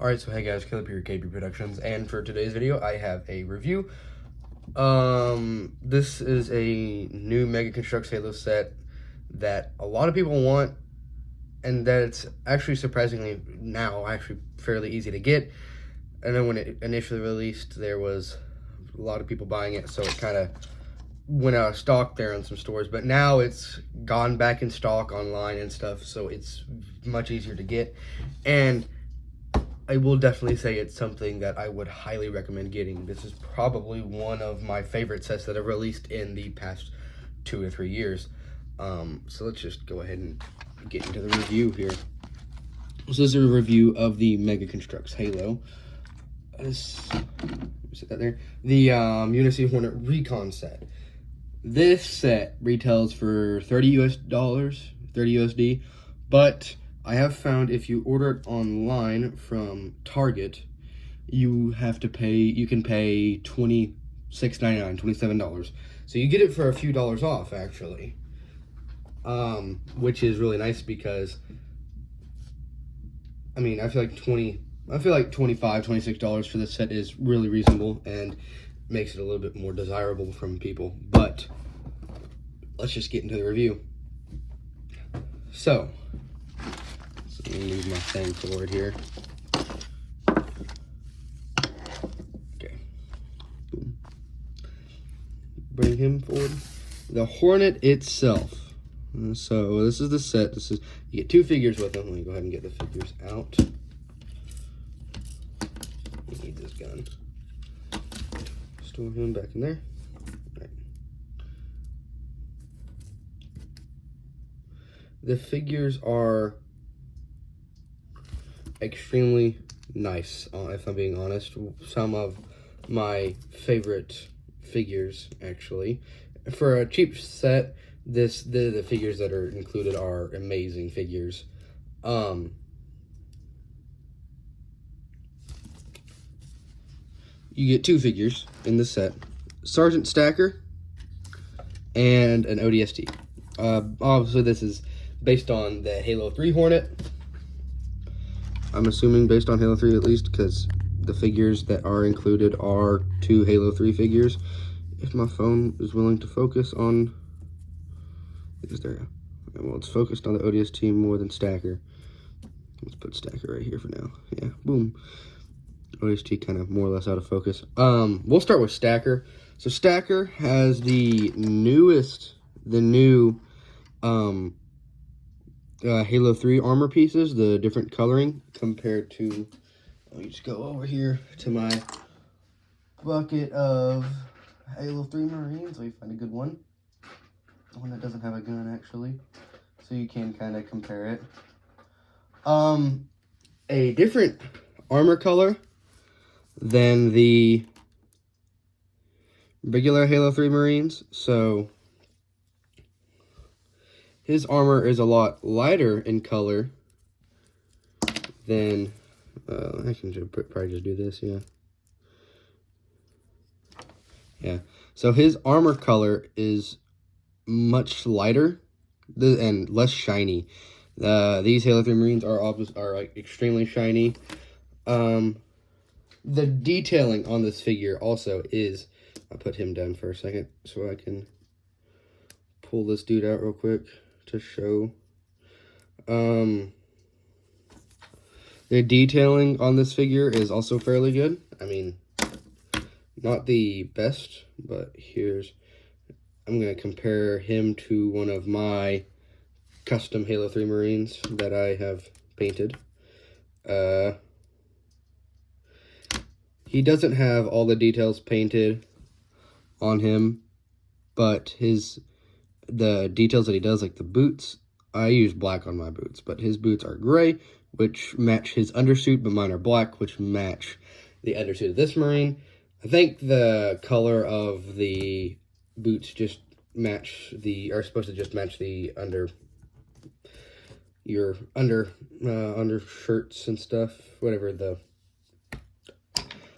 Alright, so hey guys, Caleb here, KB Productions, and for today's video, I have a review. This is a new Mega Construx Halo set that a lot of people want, and that it's actually surprisingly now actually fairly easy to get. And then when it initially released, there was a lot of people buying it, so it kind of went out of stock there in some stores, but now it's gone back in stock online and stuff, so it's much easier to get. And I will definitely say it's something that I would highly recommend getting. This is probably one of my favorite sets that have released in the past 2 or 3 years. So let's just go ahead and get into the review here. This is a review of the Mega Construx Halo. Set that there. The Unicy Hornet Recon set. This set retails for $30 USD, but I have found if you order it online from Target, you can pay $26.99, $27. So you get it for a few dollars off, actually. Which is really nice because, I mean, I feel like $25, $26 for this set is really reasonable and makes it a little bit more desirable from people. But let's just get into the review. So let me move my thing forward here. Okay. Boom. Bring him forward. The Hornet itself. So this is the set. You get 2 figures with them. Let me go ahead and get the figures out. He needs his gun. Store him back in there. Right. The figures are extremely nice, if I'm being honest. Some of my favorite figures, actually. For a cheap set, the figures that are included are amazing figures. You get 2 figures in the set: Sergeant Stacker and an ODST. Obviously, this is based on the Halo 3 Hornet. I'm assuming based on Halo 3 at least, because the figures that are included are 2 Halo 3 figures. If my phone is willing to focus on... There. Well, it's focused on the ODST more than Stacker. Let's put Stacker right here for now. Yeah, boom. ODST kind of more or less out of focus. We'll start with Stacker. So Stacker has the new Halo 3 armor pieces, the different coloring compared to, let me just go over here to my bucket of Halo 3 Marines. Let me find a good one. One that doesn't have a gun, actually, so you can kind of compare it. A different armor color than the regular Halo 3 Marines, so his armor is a lot lighter in color than, I can probably just do this, yeah. So his armor color is much lighter and less shiny. These Halo 3 Marines are like extremely shiny. The detailing on this figure also is, I'll put him down for a second so I can pull this dude out real quick to show. The detailing on this figure is also fairly good. I mean, not the best, but I'm going to compare him to one of my custom Halo 3 Marines that I have painted. He doesn't have all the details painted on him, but the details that he does, like the boots, I use black on my boots, but his boots are gray, which match his undersuit, but mine are black, which match the undersuit of this Marine. I think the color of the boots just are supposed to just match the undershirts and stuff, whatever I'm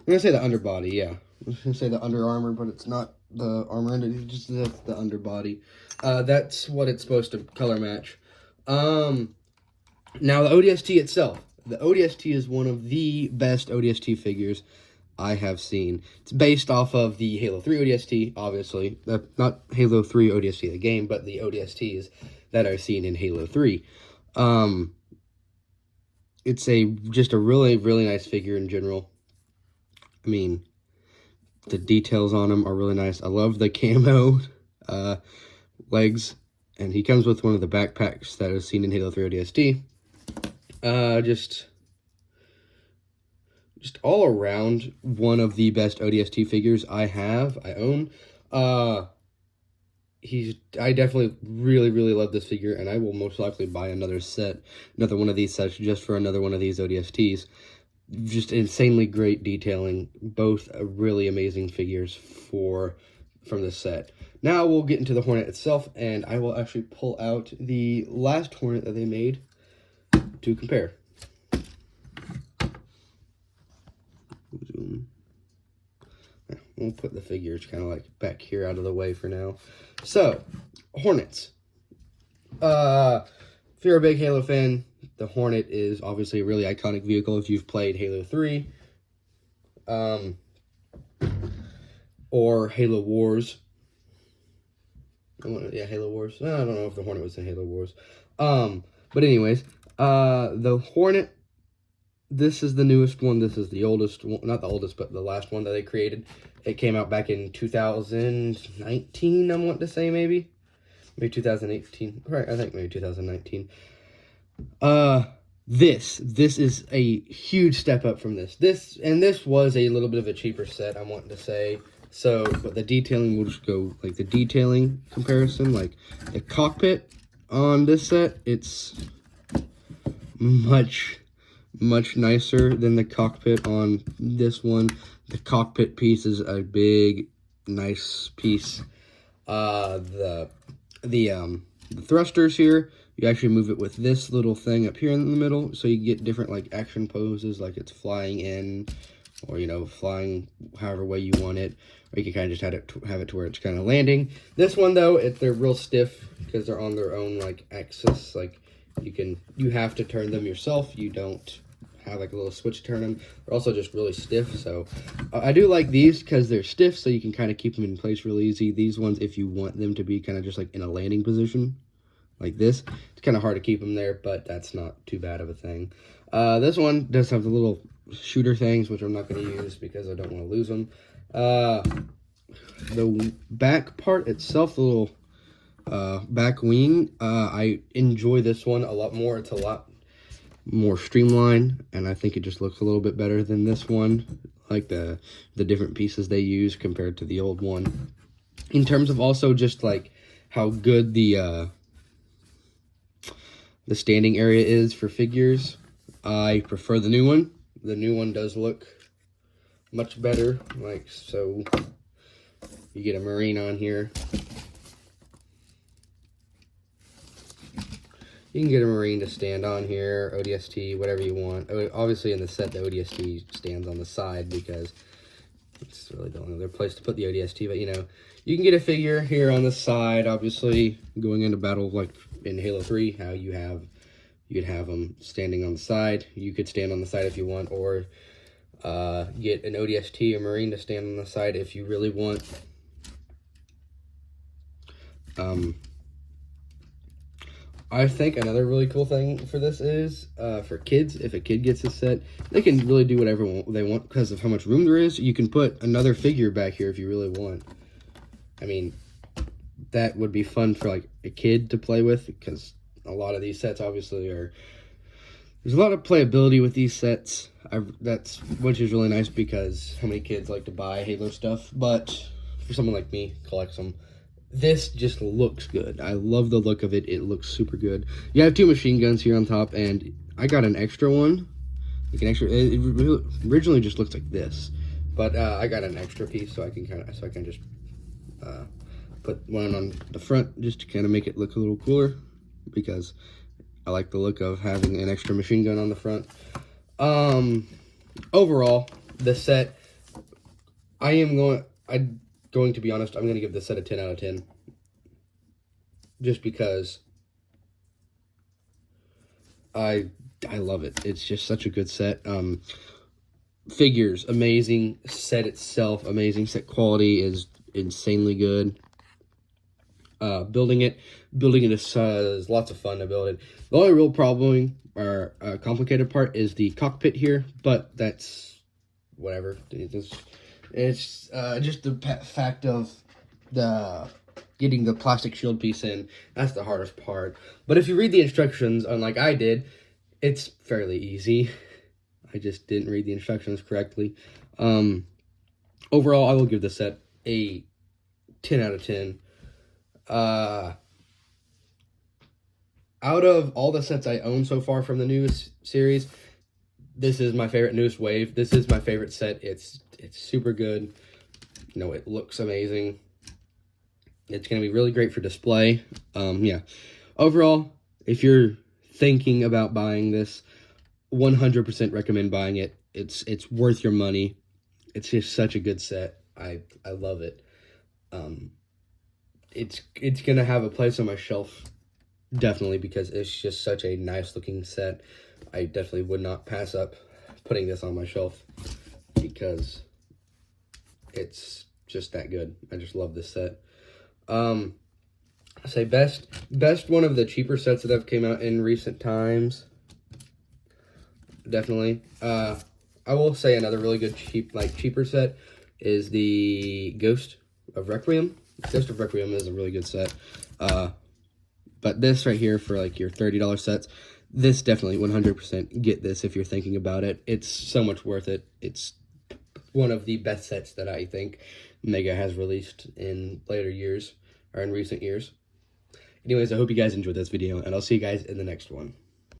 gonna say the underbody, yeah. I was gonna say the under armor, but it's not the armor under, it's just the underbody. That's what it's supposed to color match. Now the ODST itself, the ODST is one of the best ODST figures I have seen. It's based off of the Halo 3 ODST, obviously. Not Halo 3 ODST the game, but the ODSTs that I've seen in Halo 3. It's just a really, really nice figure in general. I mean, the details on him are really nice. I love the camo legs, and he comes with one of the backpacks that I've seen in Halo 3 ODST. Just all around one of the best ODST figures I own. I definitely really, really love this figure, and I will most likely buy another one of these sets just for another one of these ODSTs. Just insanely great detailing, both really amazing figures from this set. Now we'll get into the Hornet itself, and I will actually pull out the last Hornet that they made to compare. We'll put the figures kind of like back here out of the way for now. So, Hornets. If you're a big Halo fan, the Hornet is obviously a really iconic vehicle if you've played Halo 3. Or Halo Wars. Yeah, Halo Wars. I don't know if the Hornet was in Halo Wars. But anyways, the Hornet, this is the newest one. This is the oldest one, not the oldest, but the last one that they created. It came out back in 2019, I want to say, maybe 2018. Right, I think maybe 2019. This is a huge step up from this. This was a little bit of a cheaper set, I want to say. So, but the detailing, we'll just go, like, the detailing comparison, like, the cockpit on this set, it's much nicer than the cockpit on this one. The cockpit piece is a big, nice piece. The thrusters here, you actually move it with this little thing up here in the middle, so you get different, like, action poses, like it's flying in, or, you know, flying however way you want it, or you can kind of just have it to where it's kind of landing. This one, though, they're real stiff, because they're on their own, like, axis. Like, you have to turn them yourself. You don't have, like, a little switch to turn them. They're also just really stiff, so I do like these because they're stiff, so you can kind of keep them in place really easy. These ones, if you want them to be kind of just, like, in a landing position, like this, it's kind of hard to keep them there, but that's not too bad of a thing. This one does have the little shooter things, which I'm not going to use because I don't want to lose them. The back part itself, the little back wing, I enjoy this one a lot more. It's a lot more streamlined, and I think it just looks a little bit better than this one, like the different pieces they use compared to the old one. In terms of also just like how good the standing area is for figures, I prefer the new one. The new one does look much better, like so. You get a Marine on here. You can get a Marine to stand on here, ODST, whatever you want. Obviously, in the set, the ODST stands on the side because it's really the only other place to put the ODST. But, you know, you can get a figure here on the side, obviously, going into battle like in Halo 3, how you'd have them standing on the side. You could stand on the side if you want, or get an ODST or Marine to stand on the side if you really want. I think another really cool thing for this is, for kids, if a kid gets this set, they can really do whatever they want because of how much room there is. You can put another figure back here if you really want. I mean, that would be fun for, like, a kid to play with, because a lot of these sets, obviously, there's a lot of playability with these sets, which is really nice because how many kids like to buy Halo stuff, but for someone like me, collects them. This just looks good. I love the look of it. It looks super good. You have 2 machine guns here on top, and I got an extra one. It originally just looks like this, but I got an extra piece so I can just put one on the front just to kind of make it look a little cooler, because I like the look of having an extra machine gun on the front. Overall, the set, going to be honest, I'm going to give this set a 10 out of 10. Just because I I love it. It's just such a good set. Figures amazing, set itself amazing, set quality is insanely good. Building it is lots of fun to build it. The only real problem or complicated part is the cockpit here, but that's whatever. It's just the fact of getting the plastic shield piece in. That's the hardest part. But if you read the instructions, unlike I did, it's fairly easy. I just didn't read the instructions correctly. Overall, I will give the set a 10 out of 10. Out of all the sets I own so far from the newest series, this is my favorite, newest wave. This is my favorite set. It's super good. You know, it looks amazing. It's going to be really great for display. Yeah. Overall, if you're thinking about buying this, 100% recommend buying it. It's worth your money. It's just such a good set. I love it. It's gonna have a place on my shelf, definitely, because it's just such a nice looking set. I definitely would not pass up putting this on my shelf because it's just that good. I just love this set. I say best one of the cheaper sets that have came out in recent times. Definitely. I will say another really good cheaper set is the Ghost of Requiem. Ghost of Requiem is a really good set. But this right here for like your $30 sets, this definitely 100% get this if you're thinking about it. It's so much worth it. It's one of the best sets that I think Mega has released in later years or in recent years. Anyways, I hope you guys enjoyed this video, and I'll see you guys in the next one.